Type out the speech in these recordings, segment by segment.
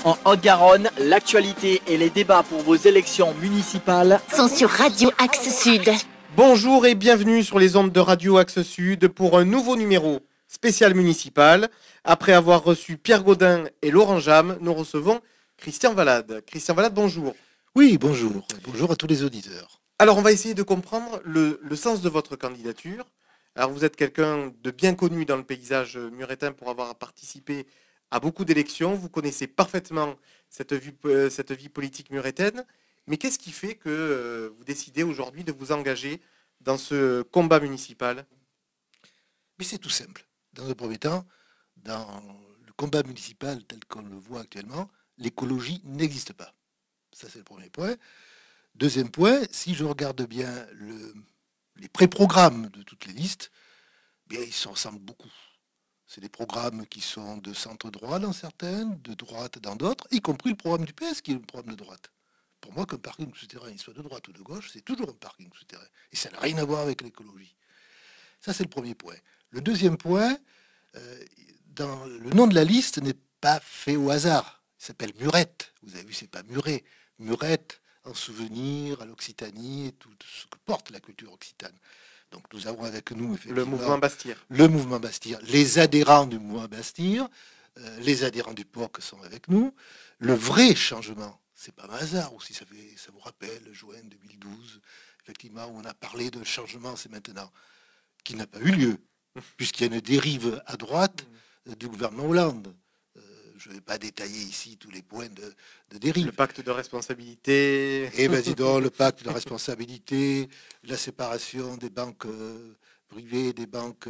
En Haute-Garonne, l'actualité et les débats pour vos élections municipales sont sur Radio Axe Sud. Bonjour et bienvenue sur les ondes de Radio Axe Sud pour un nouveau numéro spécial municipal. Après avoir reçu Pierre Gaudin et Laurent Jam, nous recevons Christian Valade. Christian Valade, bonjour. Oui, bonjour. Bonjour à tous les auditeurs. Alors, on va essayer de comprendre le sens de votre candidature. Alors, vous êtes quelqu'un de bien connu dans le paysage muretin pour avoir participé à beaucoup d'élections. Vous connaissez parfaitement cette vie politique muretaine. Mais qu'est-ce qui fait que vous décidez aujourd'hui de vous engager dans ce combat municipal? Mais c'est tout simple. Dans un premier temps, dans le combat municipal tel qu'on le voit actuellement, l'écologie n'existe pas. Ça, c'est le premier point. Deuxième point, si je regarde bien les pré-programmes de toutes les listes, bien, ils se ressemblent beaucoup. C'est des programmes qui sont de centre-droit dans certaines, de droite dans d'autres, y compris le programme du PS qui est le programme de droite. Pour moi, qu'un parking souterrain, il soit de droite ou de gauche, c'est toujours un parking souterrain. Et ça n'a rien à voir avec l'écologie. Ça, c'est le premier point. Le deuxième point, le nom de la liste n'est pas fait au hasard. Il s'appelle Murette. Vous avez vu, c'est pas Muret. Murette, en souvenir à l'Occitanie et tout ce que porte la culture occitane. Donc nous avons avec nous le mouvement Bastir. Le mouvement Bastir, les adhérents du mouvement Bastir, les adhérents du POC sont avec nous. Le vrai changement, c'est pas un hasard aussi, ça vous rappelle juin 2012, effectivement, où on a parlé de changement, c'est maintenant, qui n'a pas eu lieu, puisqu'il y a une dérive à droite du gouvernement Hollande. Je ne vais pas détailler ici tous les points de dérive. Le pacte de responsabilité. Et vas-y donc, le pacte de responsabilité, la séparation des banques privées, des banques...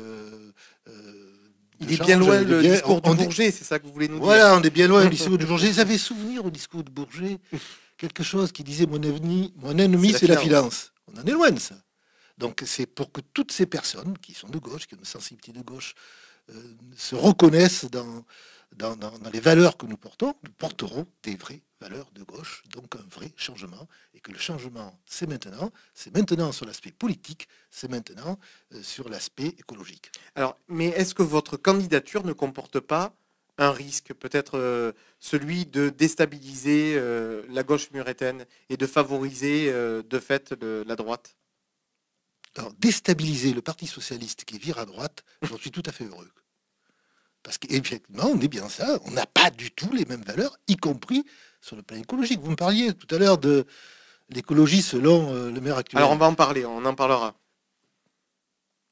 Il est bien loin le discours de Bourget, c'est ça que vous voulez nous dire? Voilà, on est bien loin le discours de Bourget. J'avais souvenir au discours de Bourget, quelque chose qui disait mon ennemi, c'est la finance. On en est loin de ça. Donc c'est pour que toutes ces personnes qui sont de gauche, qui ont une sensibilité de gauche, se reconnaissent dans les valeurs que nous portons. Nous porterons des vraies valeurs de gauche, donc un vrai changement, et que le changement, c'est maintenant sur l'aspect politique, c'est maintenant sur l'aspect écologique. Alors, mais est-ce que votre candidature ne comporte pas un risque, peut-être celui de déstabiliser la gauche muretaine et de favoriser de fait la droite? Alors, déstabiliser le Parti socialiste qui vire à droite, j'en suis tout à fait heureux. Parce qu'effectivement, on est bien ça, on n'a pas du tout les mêmes valeurs, y compris sur le plan écologique. Vous me parliez tout à l'heure de l'écologie selon le maire actuel. Alors on va en parler, on en parlera.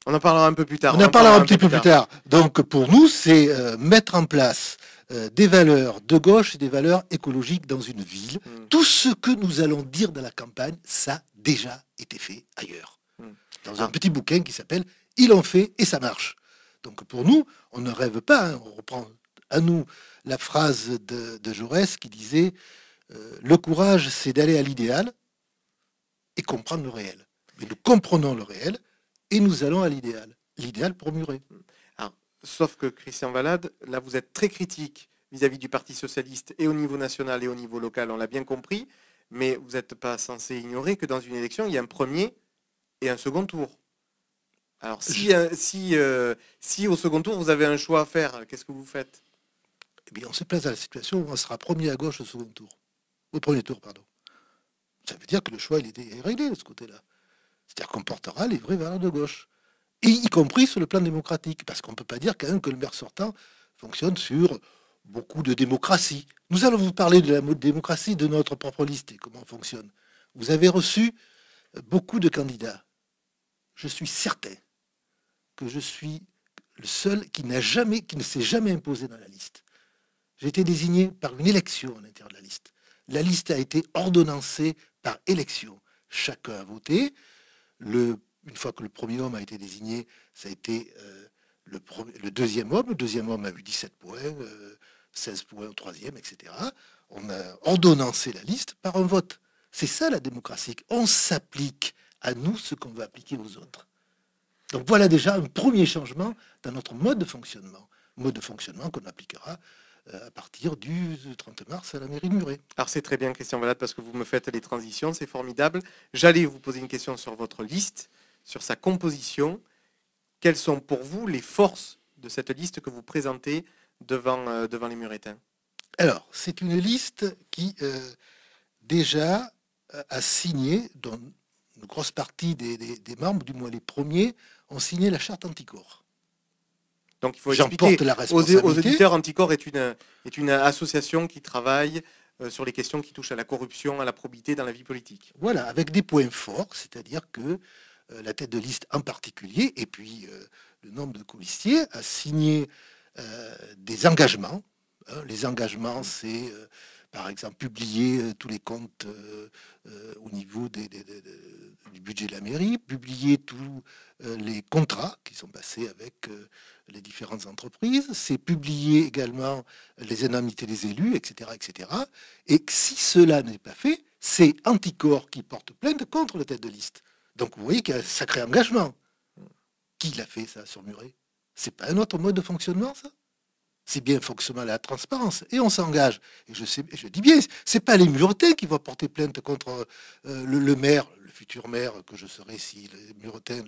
On en parlera un peu plus tard. On en parlera un petit peu plus tard. Donc pour nous, c'est mettre en place des valeurs de gauche et des valeurs écologiques dans une ville. Tout ce que nous allons dire dans la campagne, ça a déjà été fait ailleurs. Dans un petit bouquin qui s'appelle « Ils l'ont fait et ça marche ». Donc pour nous, on ne rêve pas. Hein. On reprend à nous la phrase de Jaurès qui disait le courage, c'est d'aller à l'idéal et comprendre le réel. Mais nous comprenons le réel et nous allons à l'idéal. L'idéal pour Muret. Alors, sauf que Christian Valade, là vous êtes très critique vis-à-vis du Parti socialiste et au niveau national et au niveau local, on l'a bien compris, mais vous n'êtes pas censé ignorer que dans une élection, il y a un premier et un second tour. Alors, si au second tour, vous avez un choix à faire, qu'est-ce que vous faites? Eh bien, on se place dans la situation où on sera premier à gauche au second tour. Au premier tour, pardon. Ça veut dire que le choix, il est réglé de ce côté-là. C'est-à-dire qu'on portera les vraies valeurs de gauche. Et y compris sur le plan démocratique. Parce qu'on ne peut pas dire quand même que le maire sortant fonctionne sur beaucoup de démocratie. Nous allons vous parler de la démocratie de notre propre liste et comment on fonctionne. Vous avez reçu beaucoup de candidats. Je suis certain que je suis le seul qui ne s'est jamais imposé dans la liste. J'ai été désigné par une élection à l'intérieur de la liste. La liste a été ordonnancée par élection. Chacun a voté. Une fois que le premier homme a été désigné, ça a été le deuxième homme. Le deuxième homme a eu 17 points, 16 points au troisième, etc. On a ordonnancé la liste par un vote. C'est ça la démocratie. On s'applique à nous ce qu'on va appliquer aux autres. Donc voilà déjà un premier changement dans notre mode de fonctionnement qu'on appliquera à partir du 30 mars à la mairie de Muret. Alors c'est très bien, Christian Valade, parce que vous me faites les transitions, c'est formidable. J'allais vous poser une question sur votre liste, sur sa composition. Quelles sont pour vous les forces de cette liste que vous présentez devant les Muretains? Alors, c'est une liste qui déjà a signé, dont une grosse partie des membres, du moins les premiers, ont signé la charte anticorps. Donc il faut J'en expliquer porte la aux responsabilité. auditeurs, Anticorps est une association qui travaille sur les questions qui touchent à la corruption, à la probité dans la vie politique. Voilà, avec des points forts, c'est-à-dire que la tête de liste en particulier, et puis le nombre de colistiers, a signé des engagements. Les engagements, c'est par exemple publier tous les comptes au niveau du budget de la mairie, publier tous les contrats qui sont passés avec les différentes entreprises, c'est publier également les indemnités des élus, etc., etc. Et que si cela n'est pas fait, c'est Anticorps qui porte plainte contre la tête de liste. Donc vous voyez qu'il y a un sacré engagement. Qui l'a fait ça sur Muret? C'est pas un autre mode de fonctionnement, ça? C'est bien un fonctionnement à la transparence. Et on s'engage. Et je dis bien, c'est pas les Muretins qui vont porter plainte contre le maire, le futur maire que je serai si les Muretins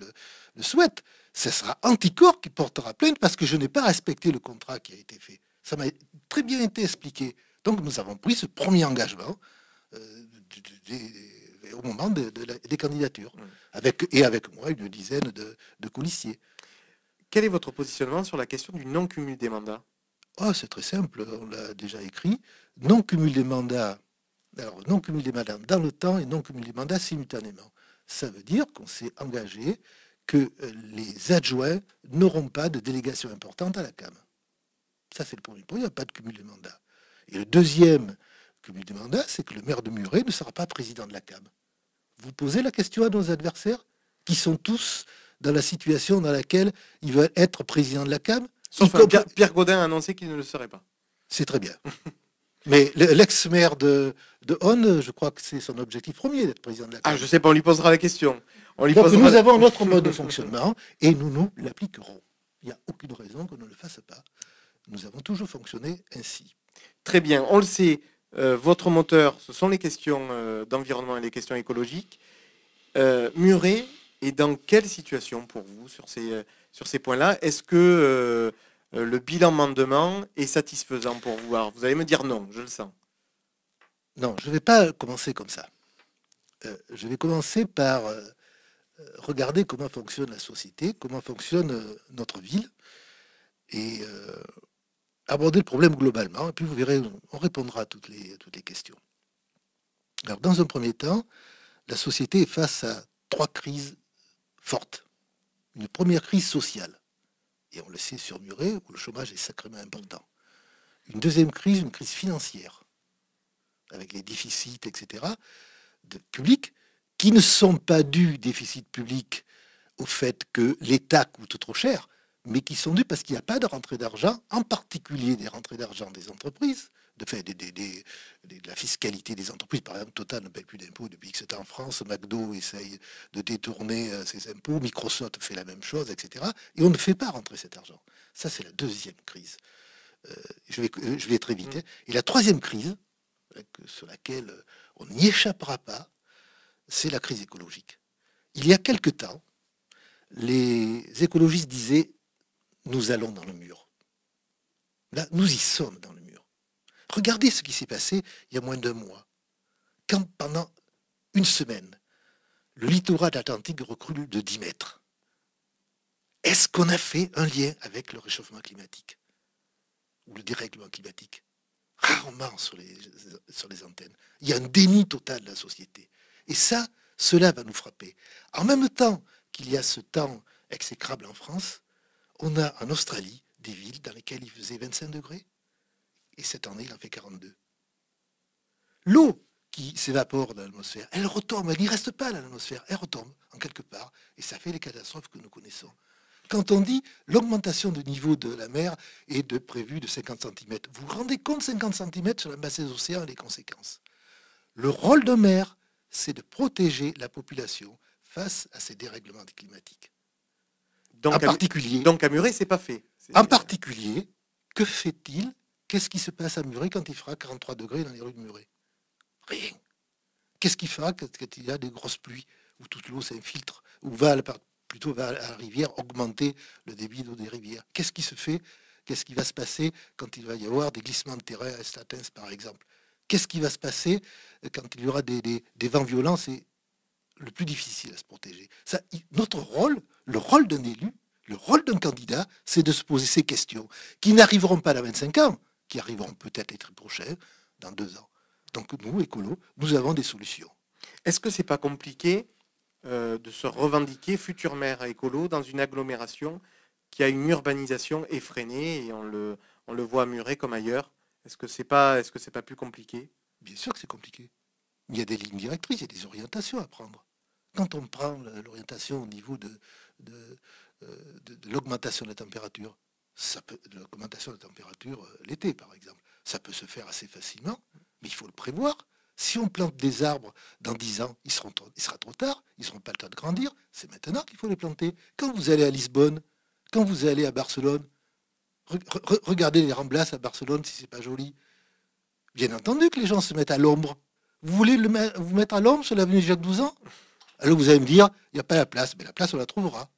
le souhaitent. Ce sera Anticorps qui portera plainte parce que je n'ai pas respecté le contrat qui a été fait. Ça m'a très bien été expliqué. Donc nous avons pris ce premier engagement au moment des candidatures. Avec moi une dizaine de colistiers. Quel est votre positionnement sur la question du non-cumul des mandats? Oh, c'est très simple, on l'a déjà écrit. Non-cumul des mandats, alors non-cumul des mandats dans le temps et non-cumul des mandats simultanément. Ça veut dire qu'on s'est engagé que les adjoints n'auront pas de délégation importante à la CAM. Ça, c'est le premier point, il n'y a pas de cumul des mandats. Et le deuxième cumul des mandats, c'est que le maire de Muret ne sera pas président de la CAM. Vous posez la question à nos adversaires, qui sont tous dans la situation dans laquelle ils veulent être président de la CAM. Sauf Pierre Gaudin a annoncé qu'il ne le serait pas. C'est très bien. Mais l'ex-maire de Onne, je crois que c'est son objectif premier d'être président de la CAM. Ah, je sais pas, on lui posera la question. Donc nous avons notre mode de fonctionnement et nous l'appliquerons. Il n'y a aucune raison qu'on ne le fasse pas. Nous avons toujours fonctionné ainsi. Très bien, on le sait, votre moteur, ce sont les questions d'environnement et les questions écologiques. Muret est dans quelle situation pour vous sur ces points-là? Est-ce que le bilan mandement est satisfaisant pour vous? Alors, vous allez me dire non, je le sens. Non, je ne vais pas commencer comme ça. Je vais commencer par regarder comment fonctionne la société, comment fonctionne notre ville, et aborder le problème globalement. Et puis vous verrez, on répondra à toutes les questions. Alors, dans un premier temps, la société est face à 3 crises fortes. Une première crise sociale, et on le sait sur Muret, où le chômage est sacrément important. Une deuxième crise, une crise financière, avec les déficits, etc., publics, qui ne sont pas dus, déficit public, au fait que l'État coûte trop cher, mais qui sont dus parce qu'il n'y a pas de rentrée d'argent, en particulier des rentrées d'argent des entreprises, de la fiscalité des entreprises. Par exemple, Total ne paye plus d'impôts depuis que c'est en France, McDo essaye de détourner ses impôts, Microsoft fait la même chose, etc. Et on ne fait pas rentrer cet argent. Ça, c'est la deuxième crise. Je vais très vite. Et la troisième crise, sur laquelle on n'y échappera pas, c'est la crise écologique. Il y a quelque temps, les écologistes disaient « nous allons dans le mur ». Là, nous y sommes dans le mur. Regardez ce qui s'est passé il y a moins d'1 mois, quand pendant une semaine, le littoral atlantique recule de 10 mètres. Est-ce qu'on a fait un lien avec le réchauffement climatique ou le dérèglement climatique? Rarement sur les antennes. Il y a un déni total de la société. Et ça, cela va nous frapper. En même temps qu'il y a ce temps exécrable en France, on a en Australie des villes dans lesquelles il faisait 25 degrés. Et cette année, il en fait 42. L'eau qui s'évapore dans l'atmosphère, elle retombe, elle n'y reste pas dans l'atmosphère, elle retombe en quelque part, et ça fait les catastrophes que nous connaissons. Quand on dit l'augmentation du niveau de la mer est prévue de 50 cm, vous vous rendez compte 50 cm sur la masse des océans et les conséquences? Le rôle d'un maire, c'est de protéger la population face à ces dérèglements climatiques. Donc, à Muret, c'est pas fait. En particulier, que fait-il? Qu'est-ce qui se passe à Muret quand il fera 43 degrés dans les rues de Muret? Rien. Qu'est-ce qu'il fera quand il y a des grosses pluies, où toute l'eau s'infiltre, ou plutôt va à la rivière augmenter le débit d'eau des rivières? Qu'est-ce qui se fait? Qu'est-ce qui va se passer quand il va y avoir des glissements de terrain à Statens, par exemple? Qu'est-ce qui va se passer quand il y aura des vents violents? C'est le plus difficile à se protéger. Ça, notre rôle, le rôle d'un élu, le rôle d'un candidat, c'est de se poser ces questions qui n'arriveront pas dans 25 ans, qui arriveront peut-être les très prochains, dans 2 ans. Donc nous, écolos, nous avons des solutions. Est-ce que c'est pas compliqué de se revendiquer futur maire écolo dans une agglomération qui a une urbanisation effrénée et on le voit à Muret comme ailleurs? Est-ce que c'est pas plus compliqué? Bien sûr que c'est compliqué. Il y a des lignes directrices, il y a des orientations à prendre. Quand on prend l'orientation au niveau de l'augmentation de la température, l'augmentation de la température l'été par exemple, ça peut se faire assez facilement, mais il faut le prévoir. Si on plante des arbres dans 10 ans, il sera trop tard, ils n'auront pas le temps de grandir, c'est maintenant qu'il faut les planter. Quand vous allez à Lisbonne, quand vous allez à Barcelone, regardez les Ramblas à Barcelone si c'est pas joli. Bien entendu que les gens se mettent à l'ombre. Vous voulez vous mettre à l'ombre sur l'avenue Jacques Douzan? Alors vous allez me dire, il n'y a pas la place. Mais la place, on la trouvera.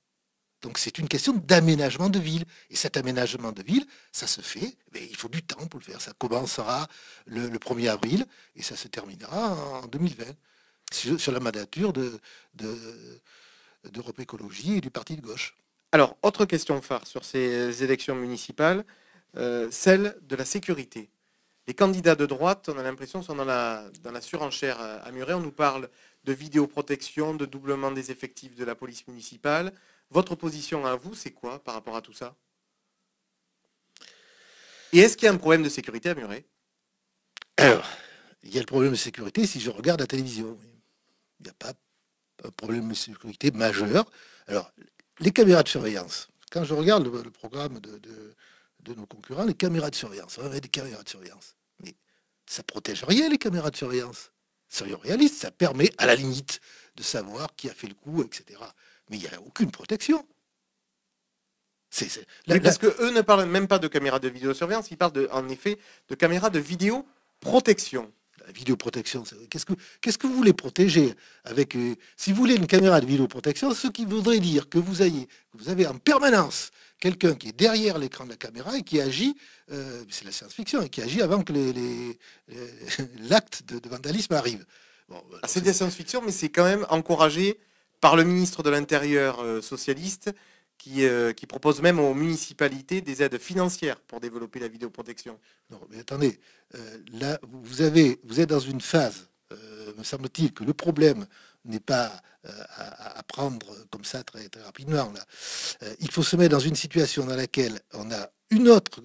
Donc c'est une question d'aménagement de ville. Et cet aménagement de ville, ça se fait, mais il faut du temps pour le faire. Ça commencera le 1er avril et ça se terminera en 2020, sur la mandature d'Europe Écologie et du parti de gauche. Alors, autre question phare sur ces élections municipales, celle de la sécurité. Les candidats de droite, on a l'impression, sont dans la surenchère à Muret. On nous parle de vidéoprotection, de doublement des effectifs de la police municipale. Votre position à vous, c'est quoi par rapport à tout ça? Et est-ce qu'il y a un problème de sécurité à Muret? Alors, il y a le problème de sécurité si je regarde la télévision. Il n'y a pas un problème de sécurité majeur. Alors, les caméras de surveillance. Quand je regarde le programme de nos concurrents, les caméras de surveillance, on va mettre des caméras de surveillance. Mais ça ne protège rien, les caméras de surveillance. Soyons réalistes, ça permet à la limite de savoir qui a fait le coup, etc. Mais il n'y a aucune protection. Parce qu'eux ne parlent même pas de caméras de vidéosurveillance, ils parlent en effet de caméras de vidéoprotection. La vidéoprotection, qu'est-ce que vous voulez protéger avec si vous voulez une caméra de vidéoprotection, ce qui voudrait dire que vous avez en permanence quelqu'un qui est derrière l'écran de la caméra et qui agit, c'est la science-fiction, et qui agit avant que l'acte de vandalisme arrive. Bon, c'est de la science-fiction, mais c'est quand même encouragé par le ministre de l'Intérieur socialiste qui propose même aux municipalités des aides financières pour développer la vidéoprotection. Non, mais attendez, là, vous êtes dans une phase, me semble-t-il, que le problème n'est pas à prendre comme ça très, très rapidement. Là. Il faut se mettre dans une situation dans laquelle on a un autre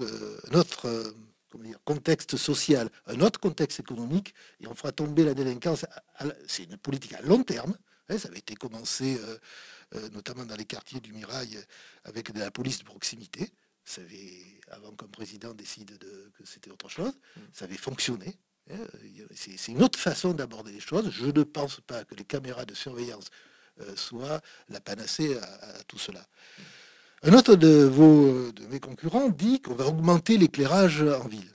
contexte social, un autre contexte économique, et on fera tomber la délinquance. C'est une politique à long terme. Ça avait été commencé notamment dans les quartiers du Mirail avec de la police de proximité. Avant qu'un président décide que c'était autre chose, ça avait fonctionné. C'est une autre façon d'aborder les choses. Je ne pense pas que les caméras de surveillance soient la panacée à tout cela. Un autre de mes concurrents dit qu'on va augmenter l'éclairage en ville.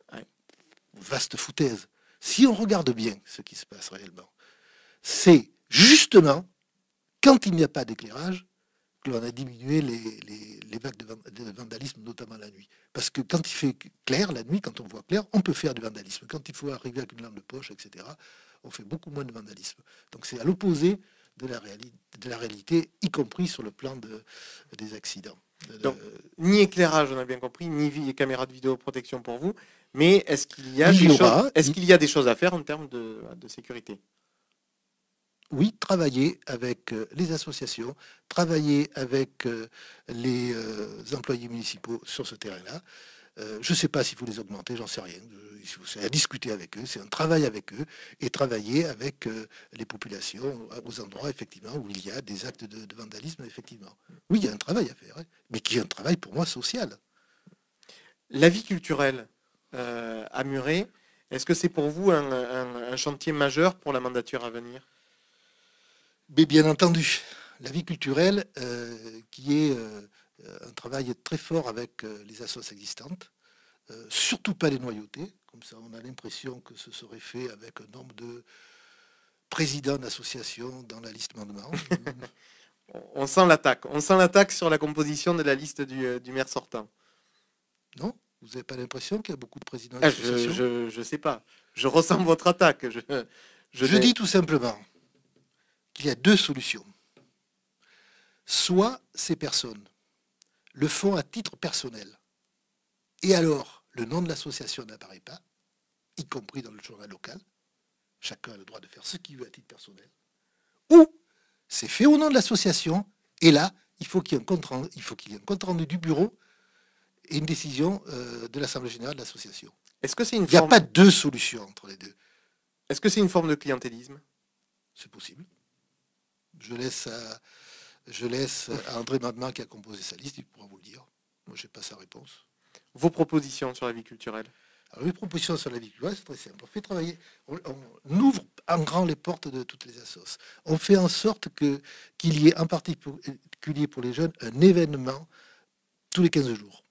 Vaste foutaise. Si on regarde bien ce qui se passe réellement, c'est justement quand il n'y a pas d'éclairage que l'on a diminué les vagues de vandalisme, notamment la nuit. Parce que quand il fait clair, la nuit, quand on voit clair, on peut faire du vandalisme. Quand il faut arriver avec une lampe de poche, etc., on fait beaucoup moins de vandalisme. Donc c'est à l'opposé de la réalité, y compris sur le plan des accidents. Donc, ni éclairage, on a bien compris, ni caméra de vidéoprotection pour vous, mais est-ce qu'il y a des choses à faire en termes de sécurité? Oui, travailler avec les associations, travailler avec les employés municipaux sur ce terrain-là. Je ne sais pas s'il faut les augmenter, j'en sais rien. C'est à discuter avec eux, c'est un travail avec eux et travailler avec les populations aux endroits effectivement où il y a des actes de vandalisme, effectivement. Oui, il y a un travail à faire, mais qui est un travail pour moi social. La vie culturelle à Muret, est-ce que c'est pour vous un chantier majeur pour la mandature à venir? Mais bien entendu, la vie culturelle, qui est un travail très fort avec les associations existantes, surtout pas les noyautés, comme ça on a l'impression que ce serait fait avec un nombre de présidents d'associations dans la liste Mandement. On sent l'attaque sur la composition de la liste du maire sortant. Non? Vous n'avez pas l'impression qu'il y a beaucoup de présidents Ah, d'associations? je sais pas. Je ressens votre attaque. Je dis tout simplement qu'il y a deux solutions. Soit ces personnes le font à titre personnel, et alors le nom de l'association n'apparaît pas, y compris dans le journal local. Chacun a le droit de faire ce qu'il veut à titre personnel. Ou c'est fait au nom de l'association, et là, il faut qu'il y ait un compte rendu du bureau et une décision de l'Assemblée générale de l'association. Est-ce que c'est une Il n'y a forme... pas deux solutions entre les deux. Est-ce que c'est une forme de clientélisme? C'est possible. Je laisse à André Madman qui a composé sa liste, il pourra vous le dire. Moi, je n'ai pas sa réponse. Vos propositions sur la vie culturelle? Alors, les propositions sur la vie culturelle, c'est très simple. On fait travailler, on ouvre en grand les portes de toutes les assos. On fait en sorte qu'il y ait, en particulier pour les jeunes, un événement tous les 15 jours.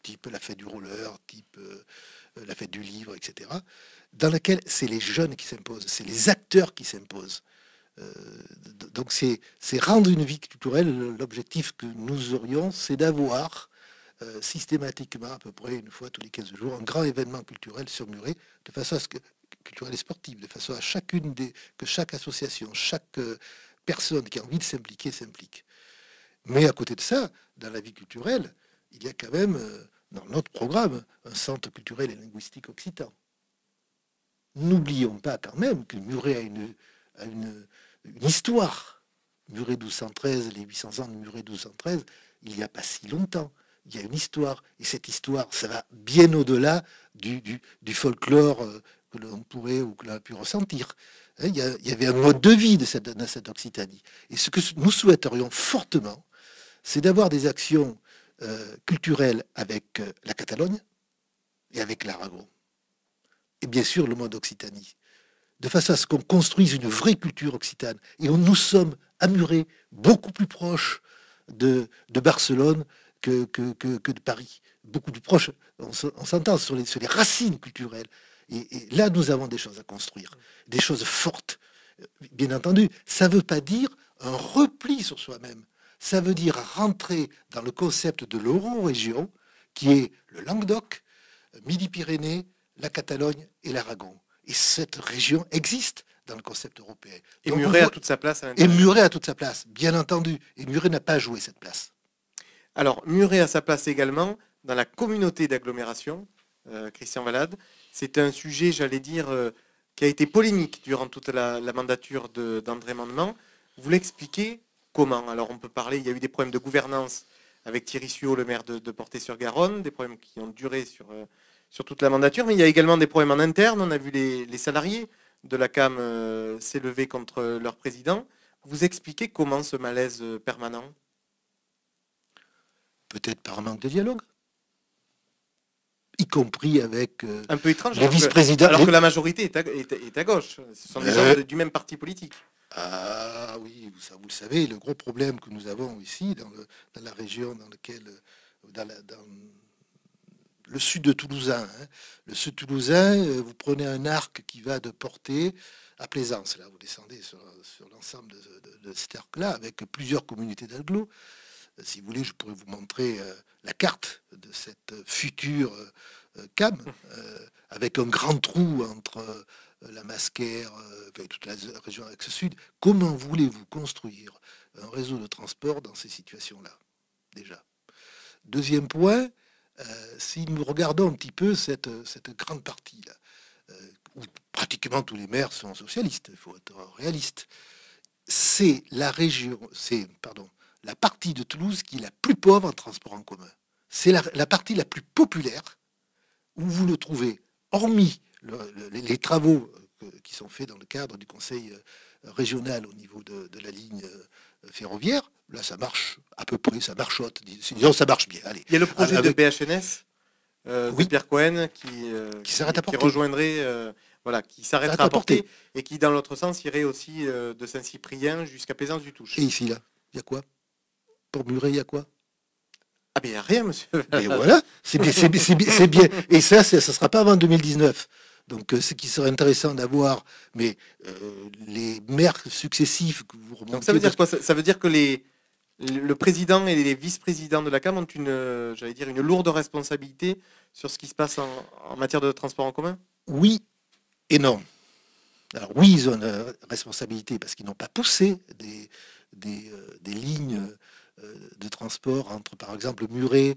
Type la fête du roller, type la fête du livre, etc. Dans laquelle c'est les jeunes qui s'imposent, c'est les acteurs qui s'imposent. Donc c'est rendre une vie culturelle. L'objectif que nous aurions, c'est d'avoir systématiquement, à peu près une fois tous les 15 jours, un grand événement culturel sur Muret, de façon à ce que, culturel et sportif, de façon à que chaque association, chaque personne qui a envie de s'impliquer, s'implique. Mais à côté de ça, dans la vie culturelle, il y a quand même, dans notre programme, un centre culturel et linguistique occitan. N'oublions pas quand même que Muret a une histoire. Muret 1213, les 800 ans de Muret 1213, il n'y a pas si longtemps. Il y a une histoire. Et cette histoire, ça va bien au-delà du folklore que l'on pourrait ou que l'on a pu ressentir. Il y avait un mode de vie dans cette Occitanie. Et ce que nous souhaiterions fortement, c'est d'avoir des actions culturelles avec la Catalogne et avec l'Aragon. Et bien sûr, le monde Occitanie. De façon à ce qu'on construise une vraie culture occitane. Et nous sommes à Muret beaucoup plus proches de Barcelone que de Paris. Beaucoup plus proches, on s'entend sur les racines culturelles. Et là, nous avons des choses à construire, des choses fortes. Bien entendu, ça ne veut pas dire un repli sur soi-même. Ça veut dire rentrer dans le concept de l'Eurorégion, qui est le Languedoc, Midi-Pyrénées, la Catalogne et l'Aragon. Et cette région existe dans le concept européen. Et Muret a toute sa place à Et l'intérieur. Muret a toute sa place, bien entendu. Et Muret n'a pas joué cette place. Alors, Muret a sa place également dans la communauté d'agglomération, Christian Valade. C'est un sujet, j'allais dire, qui a été polémique durant toute la mandature d'André Mandement. Vous l'expliquez comment? Alors, on peut parler, il y a eu des problèmes de gouvernance avec Thierry Suot, le maire de Portet-sur-Garonne, des problèmes qui ont duré sur toute la mandature, mais il y a également des problèmes en interne. On a vu les salariés de la CAM s'élever contre leur président. Vous expliquez comment ce malaise permanent? Peut-être par manque de dialogue, y compris avec Un peu étrange, les vice-présidents. alors que la majorité est à gauche. Ce sont des gens du même parti politique. Ah oui, vous le savez, le gros problème que nous avons ici, dans la région dans laquelle, dans le sud de Toulousain, le sud toulousain, vous prenez un arc qui va de Portet à Plaisance, là, vous descendez sur l'ensemble de cet arc-là, avec plusieurs communautés d'agglos. Si vous voulez, je pourrais vous montrer la carte de cette future CAM, avec un grand trou entre la Masquère, toute la région Axe-Sud. Comment voulez-vous construire un réseau de transport dans ces situations-là, déjà? Deuxième point, si nous regardons un petit peu cette grande partie-là, où pratiquement tous les maires sont socialistes, il faut être réaliste, c'est la partie de Toulouse qui est la plus pauvre en transport en commun. C'est la partie la plus populaire où vous le trouvez, hormis les travaux qui sont faits dans le cadre du conseil régional au niveau de la ligne ferroviaire. Là, ça marche à peu près, ça marchote. Disons, ça marche bien. Allez. Il y a le projet de BHNS, oui, de Pierre Cohen, qui rejoindrait, qui s'arrêterait à Portet, et qui, dans l'autre sens, irait aussi de Saint-Cyprien jusqu'à Plaisance-du-Touche. Et ici, là, il y a quoi? Pour Muret, il y a quoi? Ah ben, il n'y a rien, monsieur. Et voilà, c'est bien. Et ça ne sera pas avant 2019. Donc, ce qui serait intéressant d'avoir, mais les maires successifs que vous remontez... Donc, ça veut dire quoi? Ça veut dire que le président et les vice-présidents de la CAM ont j'allais dire, une lourde responsabilité sur ce qui se passe en matière de transport en commun? Oui et non. Alors oui, ils ont une responsabilité parce qu'ils n'ont pas poussé des lignes de transport entre, par exemple, Muret,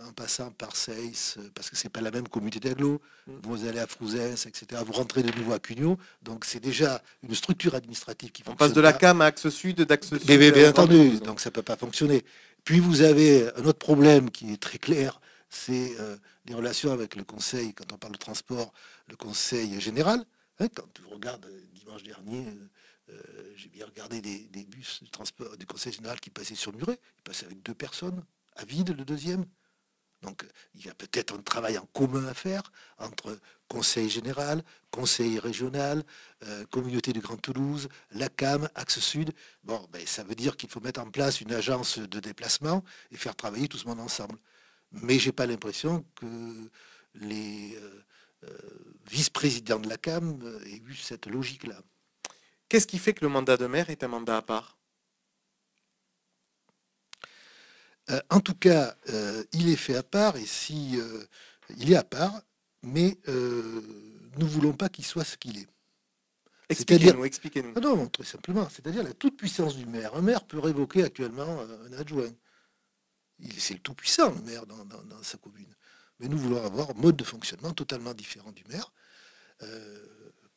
en passant par Seyss, parce que c'est pas la même communauté d'agglo. Vous allez à Frouzès, etc. Vous rentrez de nouveau à Cugnot. Donc c'est déjà une structure administrative qui On fonctionne passe de la pas. CAM à Axe Sud, d'Axe Sud Mais bien à Grand entendu, Toulouse. donc ça peut pas fonctionner. Puis vous avez un autre problème qui est très clair, c'est les relations avec le conseil, quand on parle de transport, le conseil général. Hein, quand je regarde dimanche dernier, j'ai bien regardé des bus du transport du conseil général qui passaient sur Muret. Ils passaient avec 2 personnes, à vide le deuxième. Donc il y a peut-être un travail en commun à faire entre conseil général, conseil régional, communauté du Grand Toulouse, la CAM, Axe Sud. Bon, ben, ça veut dire qu'il faut mettre en place une agence de déplacement et faire travailler tout ce monde ensemble. Mais j'ai pas l'impression que les vice-présidents de la CAM aient eu cette logique-là. Qu'est-ce qui fait que le mandat de maire est un mandat à part? En tout cas, il est fait à part, et si il est à part, mais nous voulons pas qu'il soit ce qu'il est. Expliquez-nous, expliquez-nous. Ah non, très simplement, c'est-à-dire la toute-puissance du maire. Un maire peut révoquer actuellement un adjoint. C'est le tout-puissant, le maire, dans sa commune. Mais nous voulons avoir un mode de fonctionnement totalement différent du maire.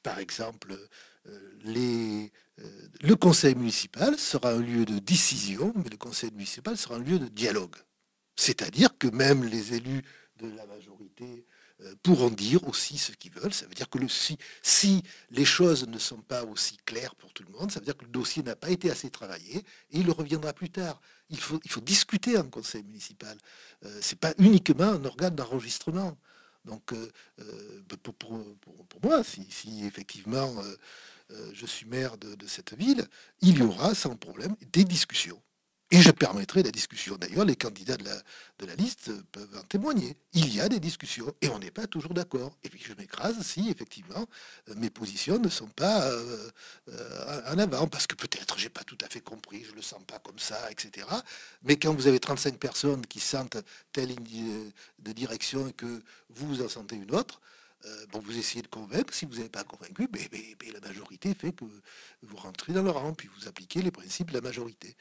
Par exemple, le conseil municipal sera un lieu de décision, mais le conseil municipal sera un lieu de dialogue. C'est-à-dire que même les élus de la majorité pourront dire aussi ce qu'ils veulent. Ça veut dire que si les choses ne sont pas aussi claires pour tout le monde, ça veut dire que le dossier n'a pas été assez travaillé et il reviendra plus tard. Il faut discuter en conseil municipal. Ce n'est pas uniquement un organe d'enregistrement. Donc, pour moi, si effectivement je suis maire de cette ville, il y aura sans problème des discussions. Et je permettrai la discussion. D'ailleurs, les candidats de la liste peuvent en témoigner. Il y a des discussions et on n'est pas toujours d'accord. Et puis je m'écrase si effectivement mes positions ne sont pas en avant. Parce que peut-être j'ai pas tout à fait compris, je le sens pas comme ça, etc. Mais quand vous avez 35 personnes qui sentent telle ligne de direction et que vous en sentez une autre, bon, vous essayez de convaincre. Si vous n'avez pas convaincu, la majorité fait que vous rentrez dans le rang, puis vous appliquez les principes de la majorité.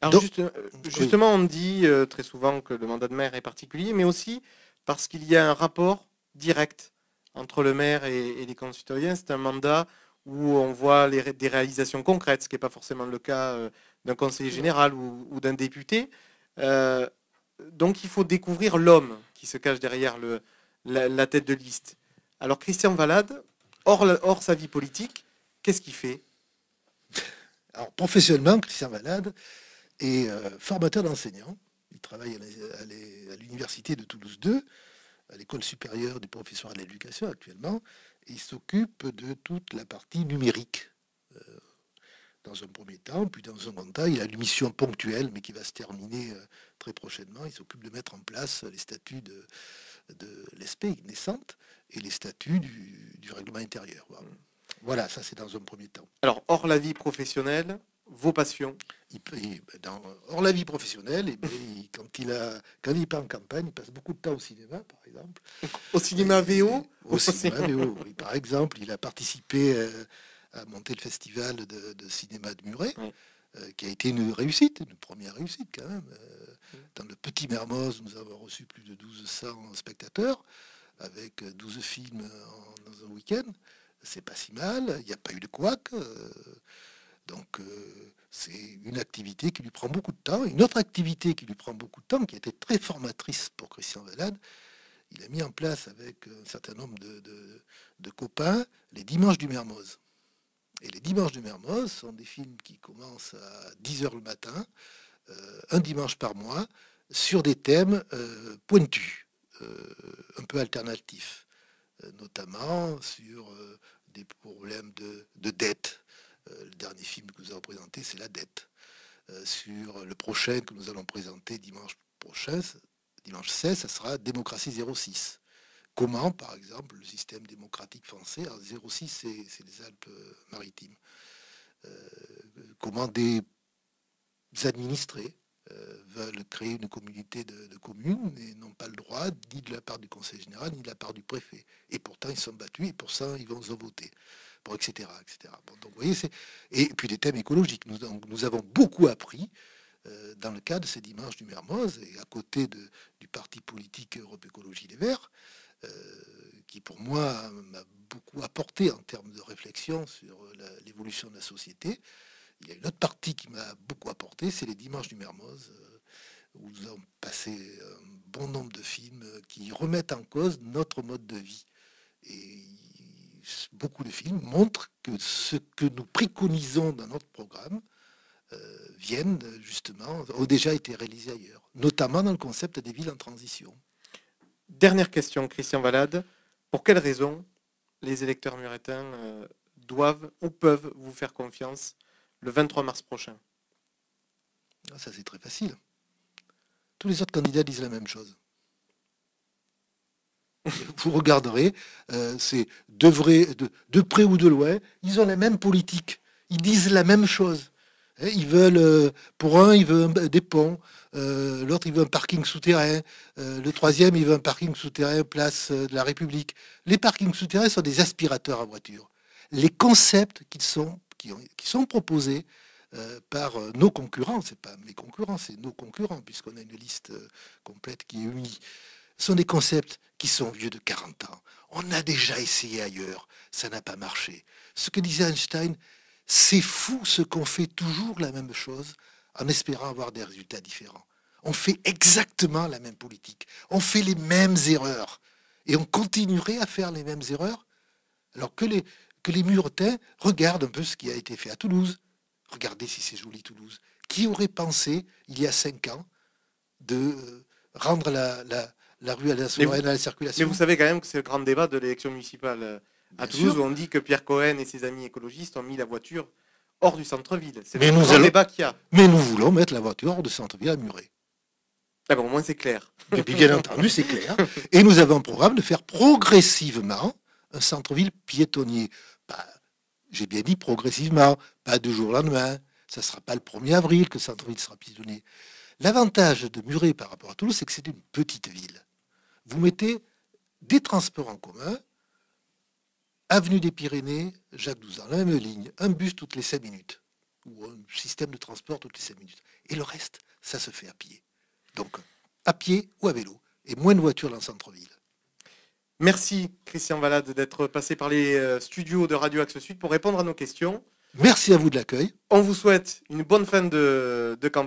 Alors Donc, justement, on dit très souvent que le mandat de maire est particulier, mais aussi parce qu'il y a un rapport direct entre le maire et les concitoyens. C'est un mandat où on voit des réalisations concrètes, ce qui n'est pas forcément le cas d'un conseiller général ou d'un député. Donc il faut découvrir l'homme qui se cache derrière la tête de liste. Alors Christian Valade, hors sa vie politique, qu'est-ce qu'il fait? Alors professionnellement, Christian Valade est formateur d'enseignants. Il travaille à l'université de Toulouse 2, à l'école supérieure du professorat de l'éducation actuellement, et il s'occupe de toute la partie numérique. Dans un premier temps, puis dans un second temps, il a une mission ponctuelle, mais qui va se terminer très prochainement. Il s'occupe de mettre en place les statuts de l'ESPE naissante et les statuts du règlement intérieur. Voilà, ça c'est dans un premier temps. Alors, hors la vie professionnelle, vos passions? Hors la vie professionnelle, quand il part en campagne, il passe beaucoup de temps au cinéma, par exemple. Au cinéma VO? Au cinéma VO, oui. Par exemple, il a participé à monter le festival de cinéma de Muret, qui a été une réussite, une première réussite quand même. Dans le Petit Mermoz, nous avons reçu plus de 1200 spectateurs, avec 12 films dans un week-end. C'est pas si mal, il n'y a pas eu de couac. Donc c'est une activité qui lui prend beaucoup de temps. Une autre activité qui lui prend beaucoup de temps, qui a été très formatrice pour Christian Valade, il a mis en place avec un certain nombre de copains les Dimanches du Mermoz. Et les Dimanches du Mermoz sont des films qui commencent à 10h le matin, un dimanche par mois, sur des thèmes pointus, un peu alternatifs, notamment sur des problèmes de dette. Le dernier film que nous avons présenté, c'est La dette. Sur le prochain que nous allons présenter dimanche prochain, dimanche 16, ça sera Démocratie 06. Comment, par exemple, le système démocratique français, alors 06, c'est les Alpes-Maritimes, comment des administrés veulent créer une communauté de communes et n'ont pas le droit, ni de la part du conseil général, ni de la part du préfet. Et pourtant, ils sont battus et pour ça, ils vont voter. Bon, etc. etc. Bon, donc, vous voyez, et puis des thèmes écologiques. Nous avons beaucoup appris dans le cadre de ces dimanches du Mermoz et à côté du parti politique Europe Écologie Les Verts, qui pour moi m'a beaucoup apporté en termes de réflexion sur l'évolution de la société. Il y a une autre partie qui m'a beaucoup apporté, c'est les dimanches du Mermoz, où nous avons passé un bon nombre de films qui remettent en cause notre mode de vie. Et beaucoup de films montrent que ce que nous préconisons dans notre programme viennent justement, ont déjà été réalisés ailleurs, notamment dans le concept des villes en transition. Dernière question, Christian Valade. Pour quelles raisons les électeurs murettins doivent ou peuvent vous faire confiance le 23 mars prochain? Ça, c'est très facile. Tous les autres candidats disent la même chose. Vous regarderez, c'est de près ou de loin, ils ont la même politique. Ils disent la même chose. Ils veulent, pour un, il veut des ponts, l'autre, il veut un parking souterrain, le troisième, il veut un parking souterrain place de la République. Les parkings souterrains sont des aspirateurs à voitures. Les concepts qui sont proposés par nos concurrents, c'est pas mes concurrents, c'est nos concurrents, puisqu'on a une liste complète qui est unie, sont des concepts qui sont vieux de 40 ans. On a déjà essayé ailleurs, ça n'a pas marché. Ce que disait Einstein, c'est fou ce qu'on fait toujours la même chose en espérant avoir des résultats différents. On fait exactement la même politique, on fait les mêmes erreurs, et on continuerait à faire les mêmes erreurs, alors que les Murettins regardent un peu ce qui a été fait à Toulouse. Regardez si c'est joli Toulouse. Qui aurait pensé, il y a 5 ans, de rendre la rue à la circulation? Mais vous savez quand même que c'est le grand débat de l'élection municipale à Toulouse, où on dit que Pierre Cohen et ses amis écologistes ont mis la voiture hors du centre-ville. C'est le grand débat qu'il y a. Mais nous voulons mettre la voiture hors du centre-ville à Muret. D'accord, au moins c'est clair. Et puis bien entendu, c'est clair. Et nous avons un programme de faire progressivement un centre-ville piétonnier. J'ai bien dit progressivement, pas du jour au lendemain. Ça ne sera pas le 1er avril que le centre-ville sera piétonnier. L'avantage de Muret par rapport à Toulouse, c'est que c'est une petite ville. Vous mettez des transports en commun, avenue des Pyrénées, Jacques Douzan, la même ligne, un bus toutes les 5 minutes, ou un système de transport toutes les 5 minutes. Et le reste, ça se fait à pied. Donc, à pied ou à vélo, et moins de voitures dans le centre-ville. Merci Christian Valade d'être passé par les studios de Radio Axe Sud pour répondre à nos questions. Merci à vous de l'accueil. On vous souhaite une bonne fin de campagne.